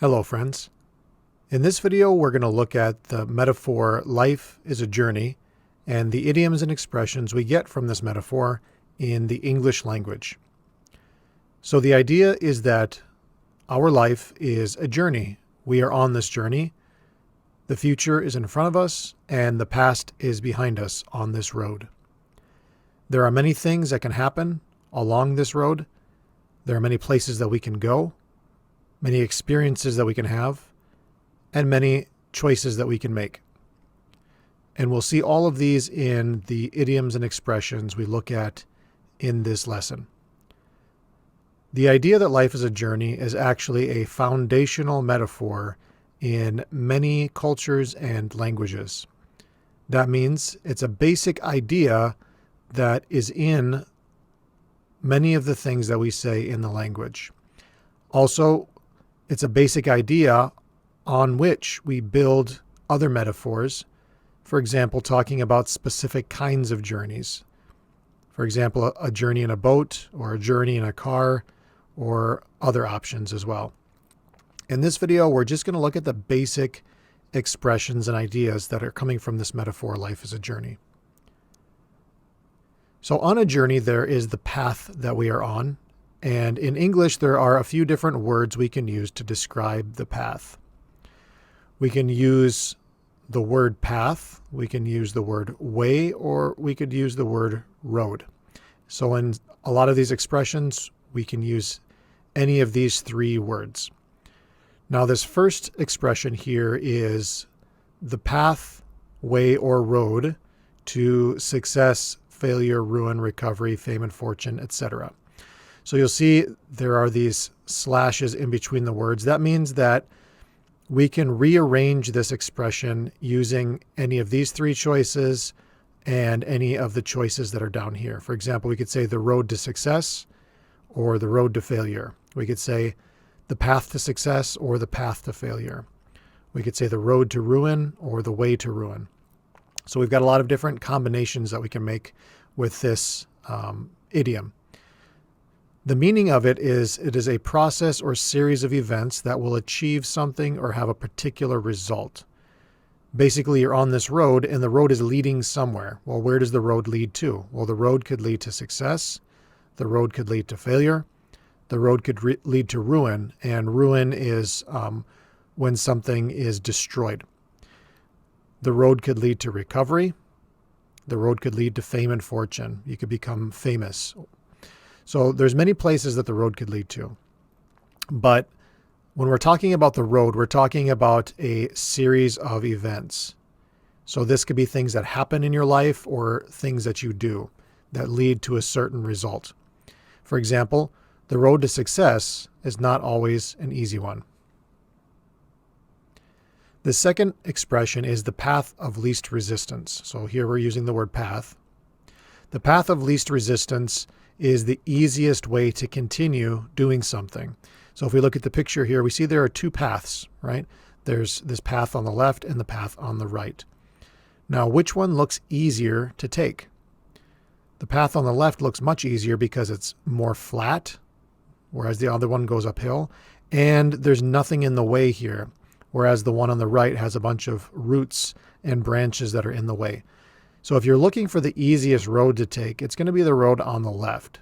Hello friends. In this video we're going to look at the metaphor life is a journey and the idioms and expressions we get from this metaphor in the English language. So the idea is that our life is a journey. We are on this journey. The future is in front of us and the past is behind us on this road. There are many things that can happen along this road. There are many places that we can go, many experiences that we can have, and many choices that we can make. And we'll see all of these in the idioms and expressions we look at in this lesson. The idea that life is a journey is actually a foundational metaphor in many cultures and languages. That means it's a basic idea that is in many of the things that we say in the language. Also, it's a basic idea on which we build other metaphors. For example, talking about specific kinds of journeys. For example, a journey in a boat or a journey in a car or other options as well. In this video, we're just going to look at the basic expressions and ideas that are coming from this metaphor, life is a journey. So on a journey, there is the path that we are on. And in English, there are a few different words we can use to describe the path. We can use the word path, we can use the word way, or we could use the word road. So in a lot of these expressions, we can use any of these three words. Now, this first expression here is the path, way, or road to success, failure, ruin, recovery, fame and fortune, etc. So you'll see there are these slashes in between the words. That means that we can rearrange this expression using any of these three choices and any of the choices that are down here. For example, we could say the road to success or the road to failure. We could say the path to success or the path to failure. We could say the road to ruin or the way to ruin. So we've got a lot of different combinations that we can make with this idiom. The meaning of it is a process or series of events that will achieve something or have a particular result. Basically, you're on this road and the road is leading somewhere. Well, where does the road lead to? Well, the road could lead to success. The road could lead to failure. The road could lead to ruin. And ruin is when something is destroyed. The road could lead to recovery. The road could lead to fame and fortune. You could become famous. So there's many places that the road could lead to. But when we're talking about the road, we're talking about a series of events. So this could be things that happen in your life or things that you do that lead to a certain result. For example, the road to success is not always an easy one. The second expression is the path of least resistance. So here we're using the word path. The path of least resistance is the easiest way to continue doing something. So if we look at the picture here, we see there are two paths, right? There's this path on the left and the path on the right. Now, which one looks easier to take? The path on the left looks much easier because it's more flat, whereas the other one goes uphill, and there's nothing in the way here, whereas the one on the right has a bunch of roots and branches that are in the way. So if you're looking for the easiest road to take, it's going to be the road on the left.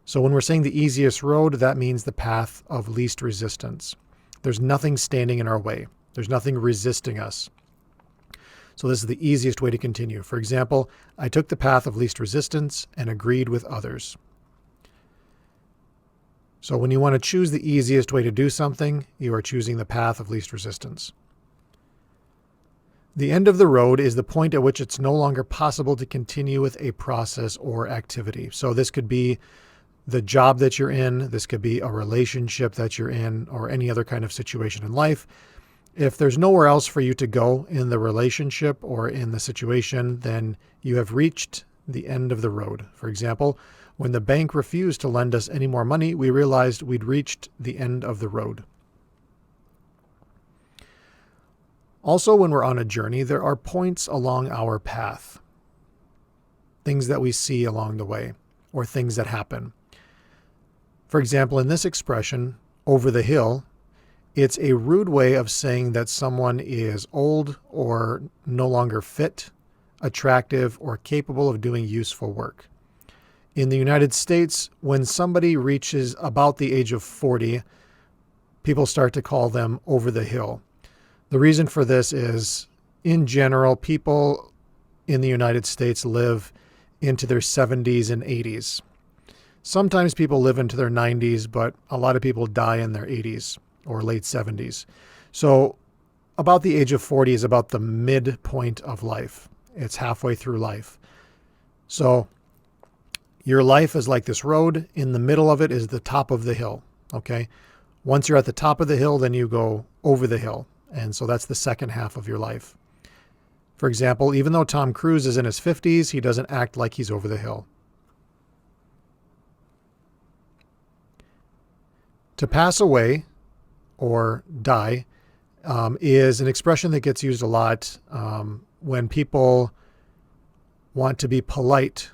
So when we're saying the easiest road, that means the path of least resistance. There's nothing standing in our way. There's nothing resisting us. So this is the easiest way to continue. For example, I took the path of least resistance and agreed with others. So when you want to choose the easiest way to do something, you are choosing the path of least resistance. The end of the road is the point at which it's no longer possible to continue with a process or activity. So this could be the job that you're in, this could be a relationship that you're in, or any other kind of situation in life. If there's nowhere else for you to go in the relationship or in the situation, then you have reached the end of the road. For example, when the bank refused to lend us any more money, we realized we'd reached the end of the road. Also, when we're on a journey, there are points along our path, things that we see along the way, or things that happen. For example, in this expression, over the hill, It's a rude way of saying that someone is old or no longer fit, attractive, or capable of doing useful work. In the United States, when somebody reaches about the age of 40, people start to call them over the hill. The reason for this is, in general, people in the United States live into their 70s and 80s. Sometimes people live into their 90s, but a lot of people die in their 80s or late 70s. So about the age of 40 is about the midpoint of life. It's halfway through life. So your life is like this road. In the middle of it is the top of the hill. Okay. Once you're at the top of the hill, then you go over the hill. And so that's the second half of your life. For example, even though Tom Cruise is in his 50s, he doesn't act like he's over the hill. To pass away or die is an expression that gets used a lot when people want to be polite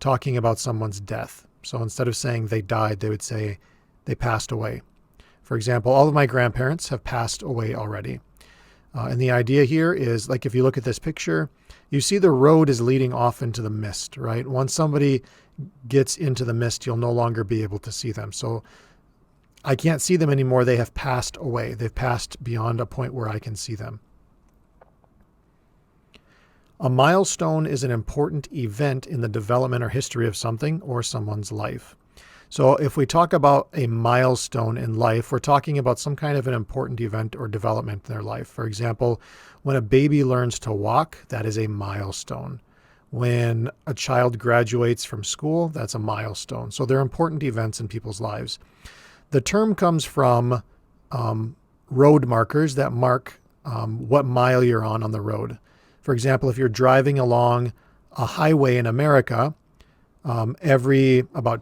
talking about someone's death. So instead of saying they died, they would say they passed away. For example, all of my grandparents have passed away already. And the idea here is, like, if you look at this picture, you see the road is leading off into the mist, right? Once somebody gets into the mist, you'll no longer be able to see them. So I can't see them anymore. They have passed away. They've passed beyond a point where I can see them. A milestone is an important event in the development or history of something or someone's life. So if we talk about a milestone in life, we're talking about some kind of an important event or development in their life. For example, when a baby learns to walk, that is a milestone. When a child graduates from school, that's a milestone. So they're important events in people's lives. The term comes from road markers that mark what mile you're on the road. For example, if you're driving along a highway in America, every about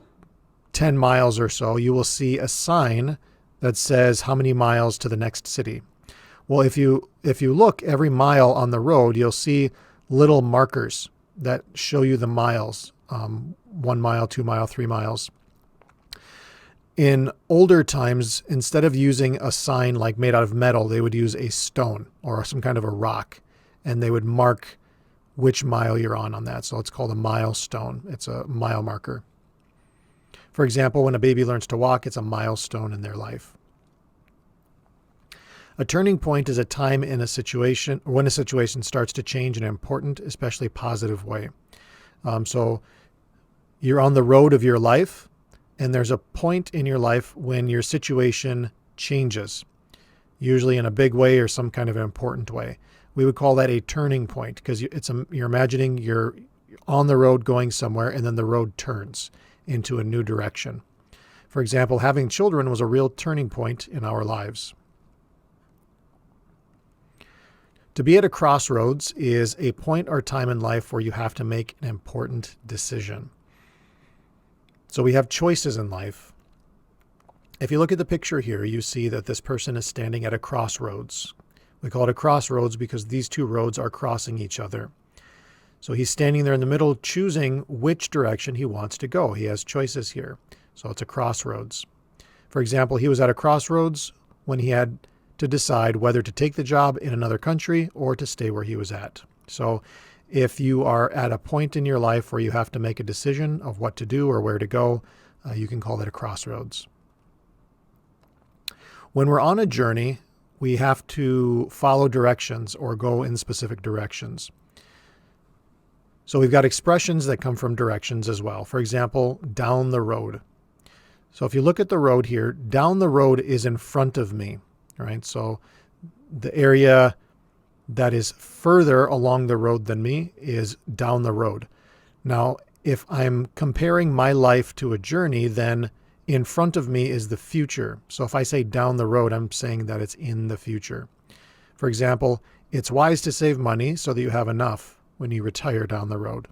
10 miles or so, you will see a sign that says how many miles to the next city. Well, if you look every mile on the road, you'll see little markers that show you the miles, 1 mile, 2 mile, 3 miles. In older times, instead of using a sign like made out of metal, they would use a stone or some kind of a rock, and they would mark which mile you're on that. So it's called a milestone. It's a mile marker. For example, when a baby learns to walk, it's a milestone in their life. A turning point is a time in a situation, or when a situation starts to change in an important, especially positive way. So you're on the road of your life, and there's a point in your life when your situation changes, usually in a big way or some kind of an important way. We would call that a turning point, because you're imagining you're on the road going somewhere, and then the road turns into a new direction. For example, having children was a real turning point in our lives. To be at a crossroads is a point or time in life where you have to make an important decision. So we have choices in life. If you look at the picture here, you see that this person is standing at a crossroads. We call it a crossroads because these two roads are crossing each other. So he's standing there in the middle, choosing which direction he wants to go. He has choices here. So it's a crossroads. For example, he was at a crossroads when he had to decide whether to take the job in another country or to stay where he was at. So if you are at a point in your life where you have to make a decision of what to do or where to go, you can call that a crossroads. When we're on a journey, we have to follow directions or go in specific directions. So we've got expressions that come from directions as well. For example, down the road. So if you look at the road here, down the road is in front of me, right? So the area that is further along the road than me is down the road. Now, if I'm comparing my life to a journey, then in front of me is the future. So if I say down the road, I'm saying that it's in the future. For example, it's wise to save money so that you have enough when you retire down the road.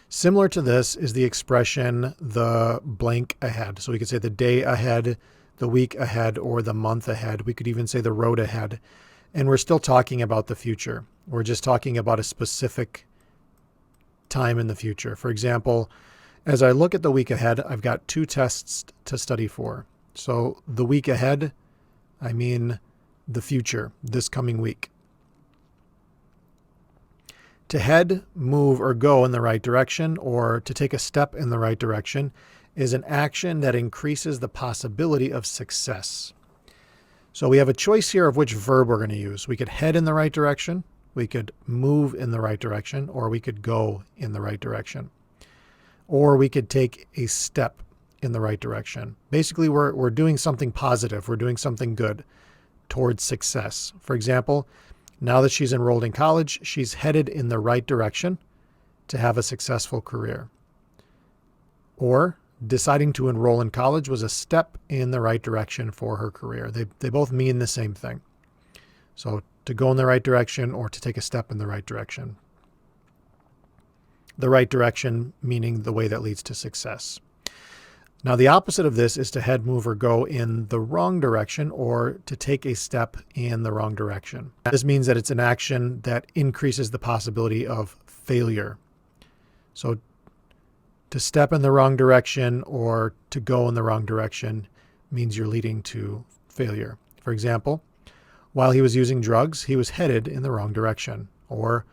Similar to this is the expression the blank ahead. So we could say the day ahead, the week ahead, or the month ahead. We could even say the road ahead. And we're still talking about the future. We're just talking about a specific time in the future. For example, As I look at the week ahead, I've got 2 tests to study for. So the week ahead, I mean the future, this coming week. To head, move, or go in the right direction, or to take a step in the right direction, is an action that increases the possibility of success. So we have a choice here of which verb we're going to use. We could head in the right direction, we could move in the right direction, or we could go in the right direction. Or we could take a step in the right direction. Basically, we're doing something positive. We're doing something good towards success. For example, now that she's enrolled in college, she's headed in the right direction to have a successful career. Or deciding to enroll in college was a step in the right direction for her career. They both mean the same thing. So to go in the right direction or to take a step in the right direction. The right direction meaning the way that leads to success. Now, the opposite of this is to head, move, or go in the wrong direction or to take a step in the wrong direction. This means that it's an action that increases the possibility of failure. So to step in the wrong direction or to go in the wrong direction means you're leading to failure. For example, while he was using drugs, he was headed in the wrong direction. Or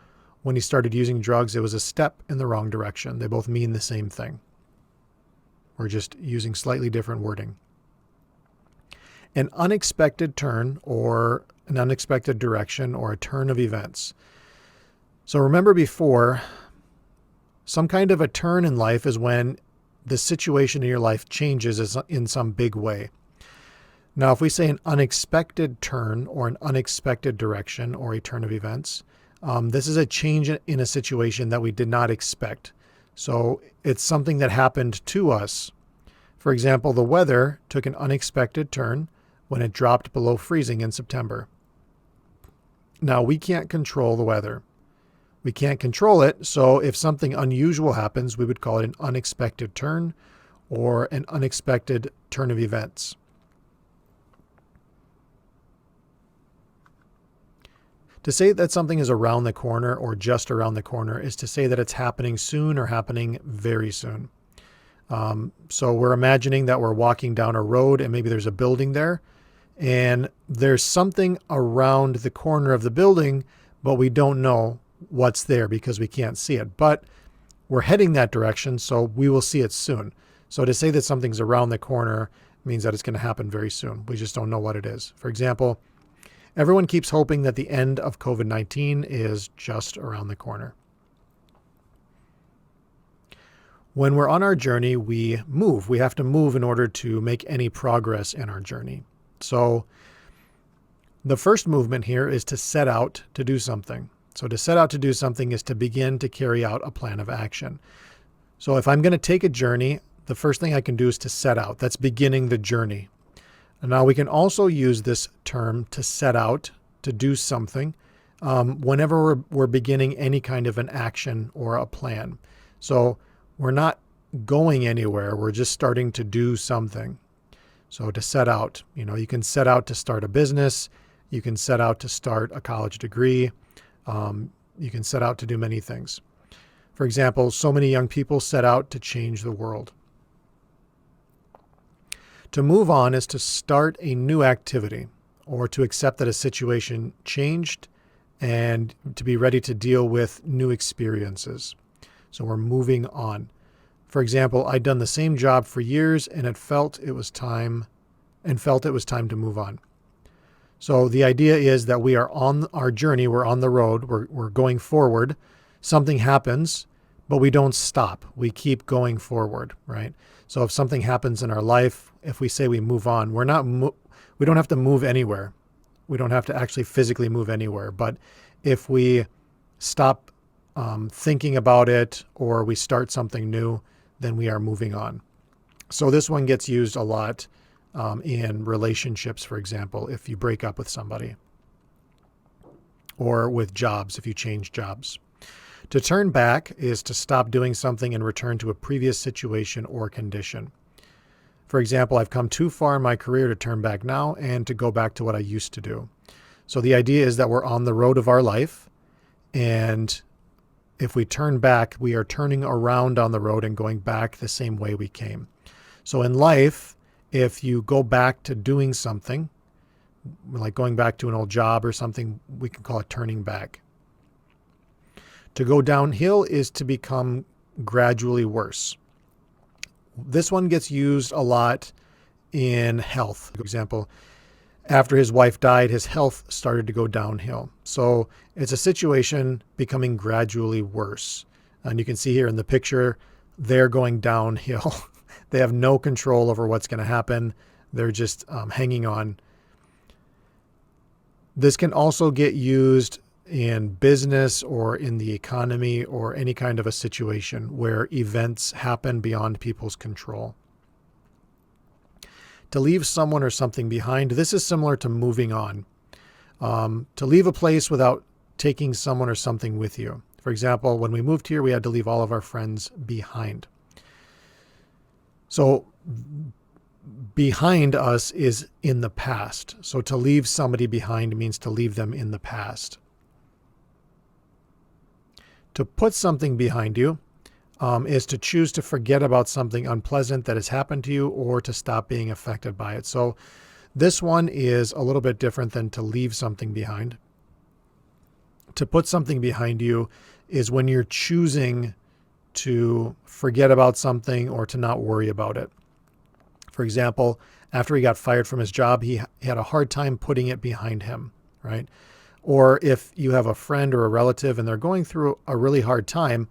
when he started using drugs, it was a step in the wrong direction. They both mean the same thing. We're just using slightly different wording. An unexpected turn or an unexpected direction or a turn of events. So remember before, some kind of a turn in life is when the situation in your life changes in some big way. Now, if we say an unexpected turn or an unexpected direction or a turn of events, this is a change in a situation that we did not expect. So it's something that happened to us. For example, the weather took an unexpected turn when it dropped below freezing in September. Now, we can't control the weather. We can't control it, so if something unusual happens, we would call it an unexpected turn or an unexpected turn of events. To say that something is around the corner or just around the corner is to say that it's happening soon or happening very soon. So we're imagining that we're walking down a road and maybe there's a building there and there's something around the corner of the building, but we don't know what's there because we can't see it. But we're heading that direction, so we will see it soon. So to say that something's around the corner means that it's going to happen very soon. We just don't know what it is. For example, everyone keeps hoping that the end of COVID-19 is just around the corner. When we're on our journey, we move. We have to move in order to make any progress in our journey. So the first movement here is to set out to do something. So to set out to do something is to begin to carry out a plan of action. So if I'm going to take a journey, the first thing I can do is to set out. That's beginning the journey. And now we can also use this term to set out to do something whenever we're beginning any kind of an action or a plan. So we're not going anywhere. We're just starting to do something. So to set out, you can set out to start a business. You can set out to start a college degree. You can set out to do many things. For example, so many young people set out to change the world. To move on is to start a new activity or to accept that a situation changed and to be ready to deal with new experiences. So we're moving on. For example, I'd done the same job for years and felt it was time to move on. So the idea is that we are on our journey, we're on the road, we're going forward. Something happens, but we don't stop. We keep going forward, right? So if something happens in our life, if we say we move on, we don't have to move anywhere. We don't have to actually physically move anywhere. But if we stop thinking about it or we start something new, then we are moving on. So this one gets used a lot in relationships, for example, if you break up with somebody, or with jobs, if you change jobs. To turn back is to stop doing something and return to a previous situation or condition. For example, I've come too far in my career to turn back now and to go back to what I used to do. So the idea is that we're on the road of our life, and if we turn back, we are turning around on the road and going back the same way we came. So in life, if you go back to doing something, like going back to an old job or something, we can call it turning back. To go downhill is to become gradually worse. This one gets used a lot in health. For example, after his wife died, his health started to go downhill. So it's a situation becoming gradually worse. And you can see here in the picture, they're going downhill. They have no control over what's going to happen. They're just hanging on. This can also get used in business or in the economy or any kind of a situation where events happen beyond people's control. To leave someone or something behind, this is similar to moving on. To leave a place without taking someone or something with you. For example, when we moved here, we had to leave all of our friends behind. So behind us is in the past. So to leave somebody behind means to leave them in the past. To put something behind you is to choose to forget about something unpleasant that has happened to you or to stop being affected by it. So this one is a little bit different than to leave something behind. To put something behind you is when you're choosing to forget about something or to not worry about it. For example, after he got fired from his job, he had a hard time putting it behind him, right? Or if you have a friend or a relative and they're going through a really hard time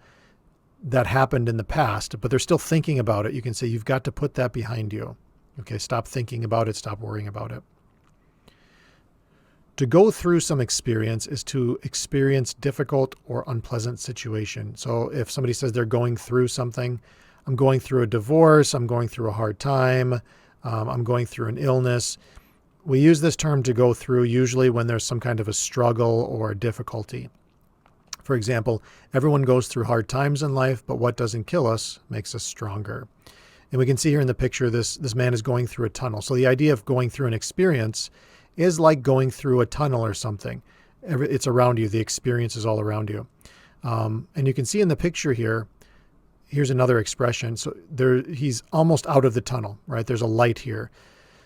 that happened in the past, but they're still thinking about it, you can say, you've got to put that behind you. Okay, stop thinking about it, stop worrying about it. To go through some experience is to experience difficult or unpleasant situation. So if somebody says they're going through something, I'm going through a divorce, I'm going through a hard time, I'm going through an illness. We use this term to go through usually when there's some kind of a struggle or a difficulty. For example, everyone goes through hard times in life, but what doesn't kill us makes us stronger. And we can see here in the picture, this man is going through a tunnel. So the idea of going through an experience is like going through a tunnel or something. It's around you. The experience is all around you. And you can see in the picture here, here's another expression. So he's almost out of the tunnel, right? There's a light here.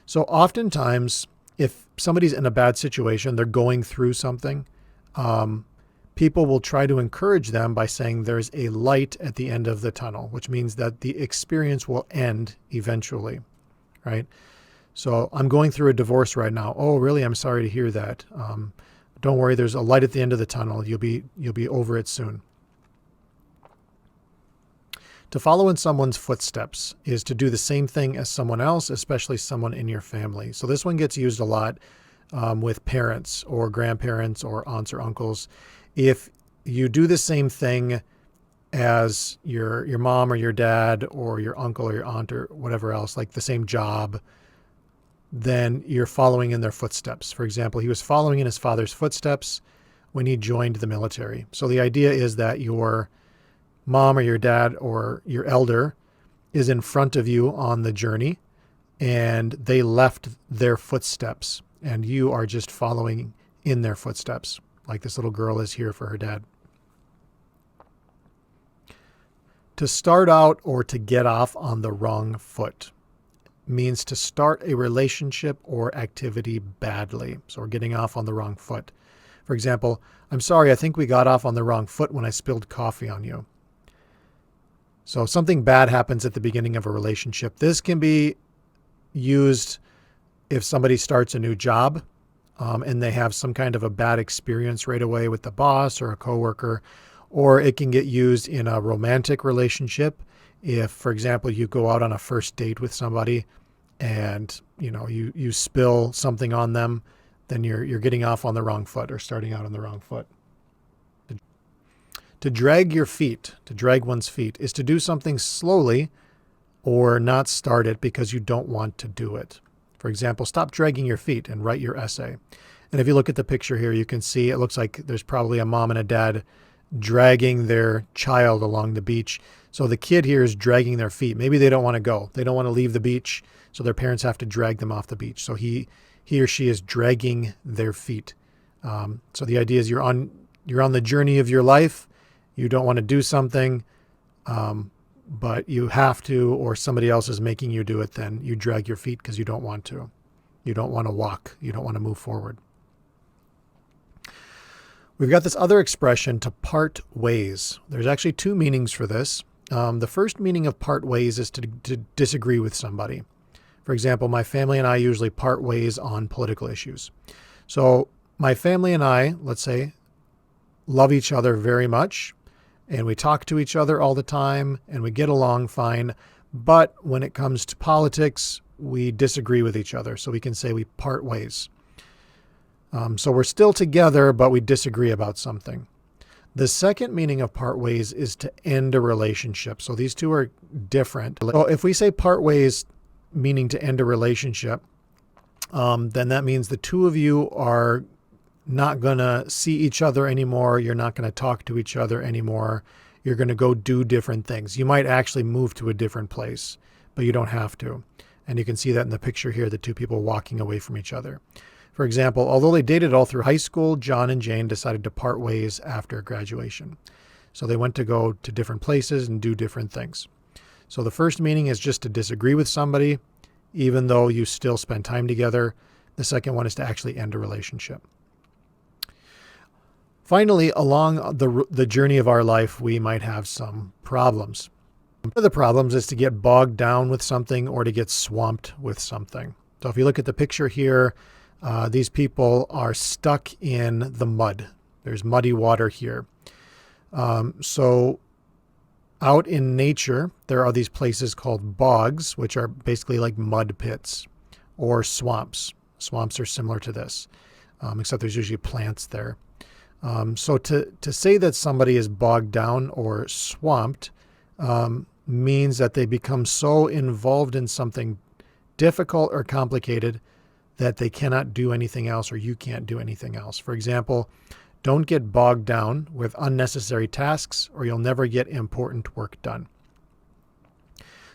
So oftentimes, if somebody's in a bad situation, they're going through something, people will try to encourage them by saying there's a light at the end of the tunnel, which means that the experience will end eventually, right? So I'm going through a divorce right now. Oh, really? I'm sorry to hear that. Don't worry. There's a light at the end of the tunnel. You'll be over it soon. To follow in someone's footsteps is to do the same thing as someone else, especially someone in your family. So this one gets used a lot with parents or grandparents or aunts or uncles. If you do the same thing as your mom or your dad or your uncle or your aunt or whatever else, like the same job, then you're following in their footsteps. For example, he was following in his father's footsteps when he joined the military. So the idea is that your mom or your dad or your elder is in front of you on the journey and they left their footsteps and you are just following in their footsteps, like this little girl is here for her dad. To start out or to get off on the wrong foot means to start a relationship or activity badly. So we're getting off on the wrong foot. For example, I'm sorry, I think we got off on the wrong foot when I spilled coffee on you. So something bad happens at the beginning of a relationship. This can be used if somebody starts a new job and they have some kind of a bad experience right away with the boss or a coworker, or it can get used in a romantic relationship. If, for example, you go out on a first date with somebody and you spill something on them, then you're getting off on the wrong foot or starting out on the wrong foot. To drag your feet, to drag one's feet, is to do something slowly or not start it because you don't want to do it. For example, stop dragging your feet and write your essay. And if you look at the picture here, you can see it looks like there's probably a mom and a dad dragging their child along the beach. So the kid here is dragging their feet. Maybe they don't want to go. They don't want to leave the beach, so their parents have to drag them off the beach. So he or she is dragging their feet. So the idea is you're on the journey of your life, You don't want to do something, but you have to, or somebody else is making you do it, then you drag your feet because you don't want to. You don't want to walk. You don't want to move forward. We've got this other expression, to part ways. There's actually two meanings for this. The first meaning of part ways is to disagree with somebody. For example, my family and I usually part ways on political issues. So my family and I, let's say, love each other very much, and we talk to each other all the time, and we get along fine. But when it comes to politics, we disagree with each other. So we can say we part ways. So we're still together, but we disagree about something. The second meaning of part ways is to end a relationship. So these two are different. So if we say part ways, meaning to end a relationship, then that means the two of you are not going to see each other anymore. You're not going to talk to each other anymore. You're going to go do different things. You might actually move to a different place, but you don't have to. And you can see that in the picture here, the two people walking away from each other. For example, although they dated all through high school, John and Jane decided to part ways after graduation. So they went to go to different places and do different things. So the first meaning is just to disagree with somebody, even though you still spend time together. The second one is to actually end a relationship. Finally, along the journey of our life, we might have some problems. One of the problems is to get bogged down with something or to get swamped with something. So if you look at the picture here, these people are stuck in the mud. There's muddy water here. So out in nature, there are these places called bogs, which are basically like mud pits, or swamps. Swamps are similar to this, except there's usually plants there. So to say that somebody is bogged down or swamped means that they become so involved in something difficult or complicated that they cannot do anything else, or you can't do anything else. For example, don't get bogged down with unnecessary tasks, or you'll never get important work done.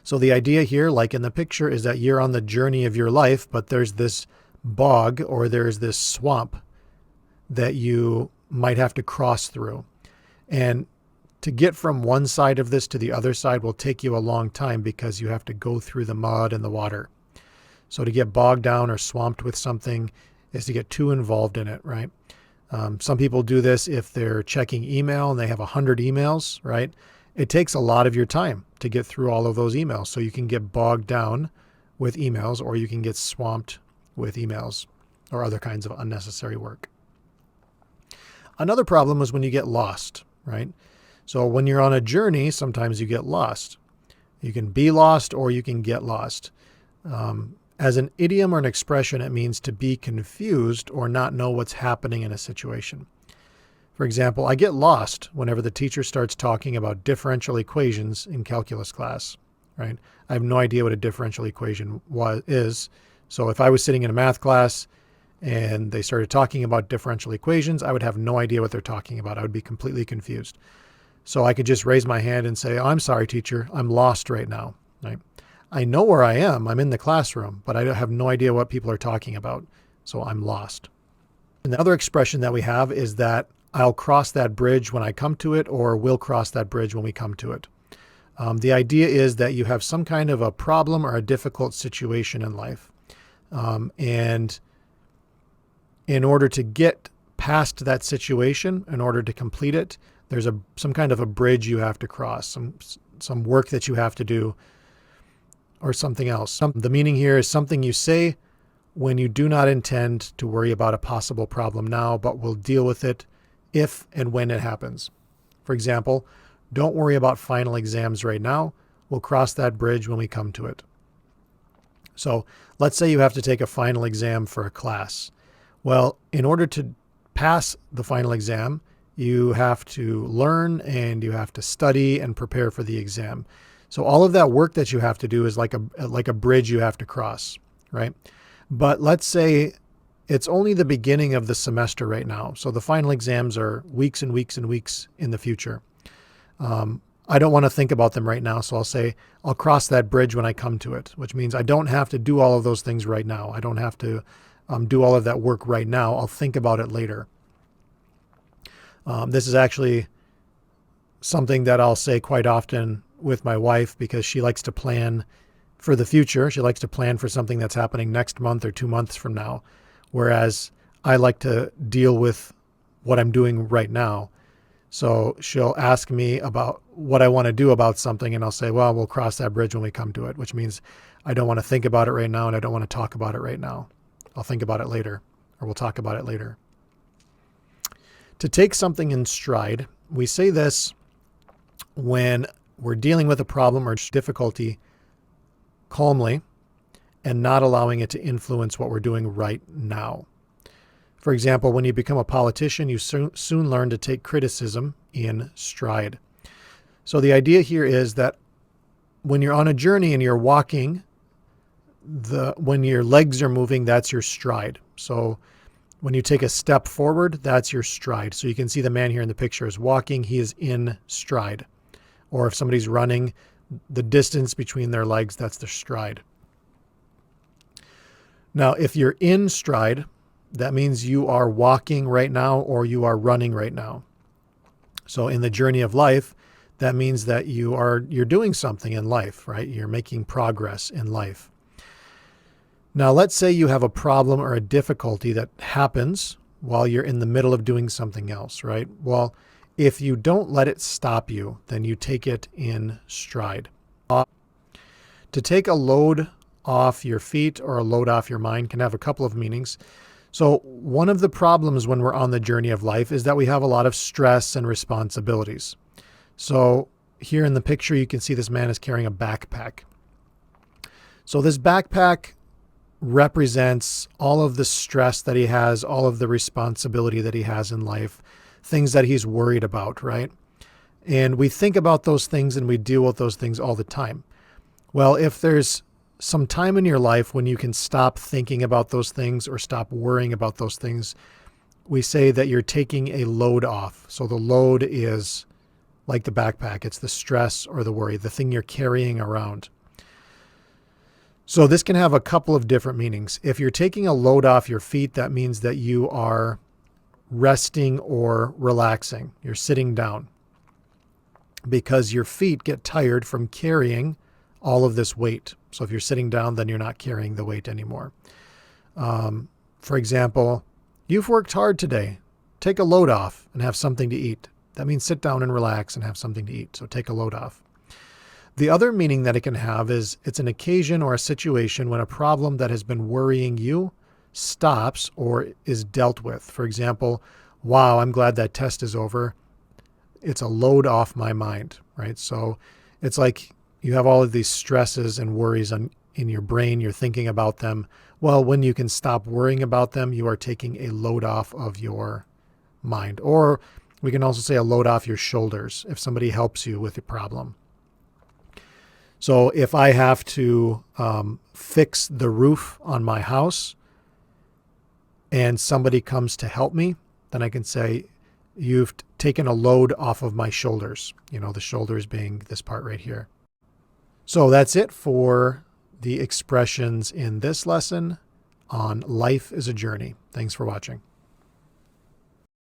So the idea here, like in the picture, is that you're on the journey of your life, but there's this bog or there's this swamp that you might have to cross through. And to get from one side of this to the other side will take you a long time because you have to go through the mud and the water. So to get bogged down or swamped with something is to get too involved in it, right? Some people do this if they're checking email and they have 100 emails, right? It takes a lot of your time to get through all of those emails. So you can get bogged down with emails, or you can get swamped with emails or other kinds of unnecessary work. Another problem is when you get lost, right? So when you're on a journey, sometimes you get lost. You can be lost or you can get lost. As an idiom or an expression, it means to be confused or not know what's happening in a situation. For example, I get lost whenever the teacher starts talking about differential equations in calculus class, right? I have no idea what a differential equation is. So if I was sitting in a math class and they started talking about differential equations, I would have no idea what they're talking about. I would be completely confused. So I could just raise my hand and say, "Oh, I'm sorry, teacher, I'm lost right now." Right? I know where I am. I'm in the classroom, but I have no idea what people are talking about. So I'm lost. And the other expression that we have is that I'll cross that bridge when I come to it, or we'll cross that bridge when we come to it. The idea is that you have some kind of a problem or a difficult situation in life. And in order to get past that situation, in order to complete it, there's some kind of a bridge you have to cross, some work that you have to do, or something else. The meaning here is something you say when you do not intend to worry about a possible problem now, but will deal with it if and when it happens. For example, don't worry about final exams right now. We'll cross that bridge when we come to it. So let's say you have to take a final exam for a class. Well, in order to pass the final exam, you have to learn and you have to study and prepare for the exam. So all of that work that you have to do is like a bridge you have to cross, right? But let's say it's only the beginning of the semester right now. So the final exams are weeks and weeks and weeks in the future. I don't want to think about them right now. So I'll say, I'll cross that bridge when I come to it, which means I don't have to do all of those things right now. I don't have to do all of that work right now. I'll think about it later. This is actually something that I'll say quite often with my wife because she likes to plan for the future. She likes to plan for something that's happening next month or 2 months from now, whereas I like to deal with what I'm doing right now. So she'll ask me about what I want to do about something, and I'll say, well, we'll cross that bridge when we come to it, which means I don't want to think about it right now, and I don't want to talk about it right now. I'll think about it later, or we'll talk about it later. To take something in stride, we say this when we're dealing with a problem or difficulty calmly and not allowing it to influence what we're doing right now. For example, when you become a politician, you soon learn to take criticism in stride. So the idea here is that when you're on a journey and you're walking, when your legs are moving, that's your stride. So when you take a step forward, that's your stride. So you can see the man here in the picture is walking. He is in stride. Or if somebody's running, the distance between their legs, that's their stride. Now, if you're in stride, that means you are walking right now or you are running right now. So in the journey of life, that means that you're doing something in life, right? You're making progress in life. Now, let's say you have a problem or a difficulty that happens while you're in the middle of doing something else, right? Well, if you don't let it stop you, then you take it in stride. To take a load off your feet or a load off your mind can have a couple of meanings. So one of the problems when we're on the journey of life is that we have a lot of stress and responsibilities. So here in the picture, you can see this man is carrying a backpack. So this backpack represents all of the stress that he has, all of the responsibility that he has in life, things that he's worried about, right? And we think about those things and we deal with those things all the time. Well, if there's some time in your life when you can stop thinking about those things or stop worrying about those things, we say that you're taking a load off. So the load is like the backpack. It's the stress or the worry, the thing you're carrying around. So this can have a couple of different meanings. If you're taking a load off your feet, that means that you are resting or relaxing. You're sitting down because your feet get tired from carrying all of this weight. So if you're sitting down, then you're not carrying the weight anymore. For example, you've worked hard today. Take a load off and have something to eat. That means sit down and relax and have something to eat. So take a load off. The other meaning that it can have is it's an occasion or a situation when a problem that has been worrying you stops or is dealt with. For example, wow, I'm glad that test is over. It's a load off my mind, right? So it's like you have all of these stresses and worries in your brain. You're thinking about them. Well, when you can stop worrying about them, you are taking a load off of your mind. Or we can also say a load off your shoulders if somebody helps you with a problem. So if I have to fix the roof on my house and somebody comes to help me, then I can say, you've taken a load off of my shoulders. You know, the shoulders being this part right here. So that's it for the expressions in this lesson on Life is a Journey. Thanks for watching.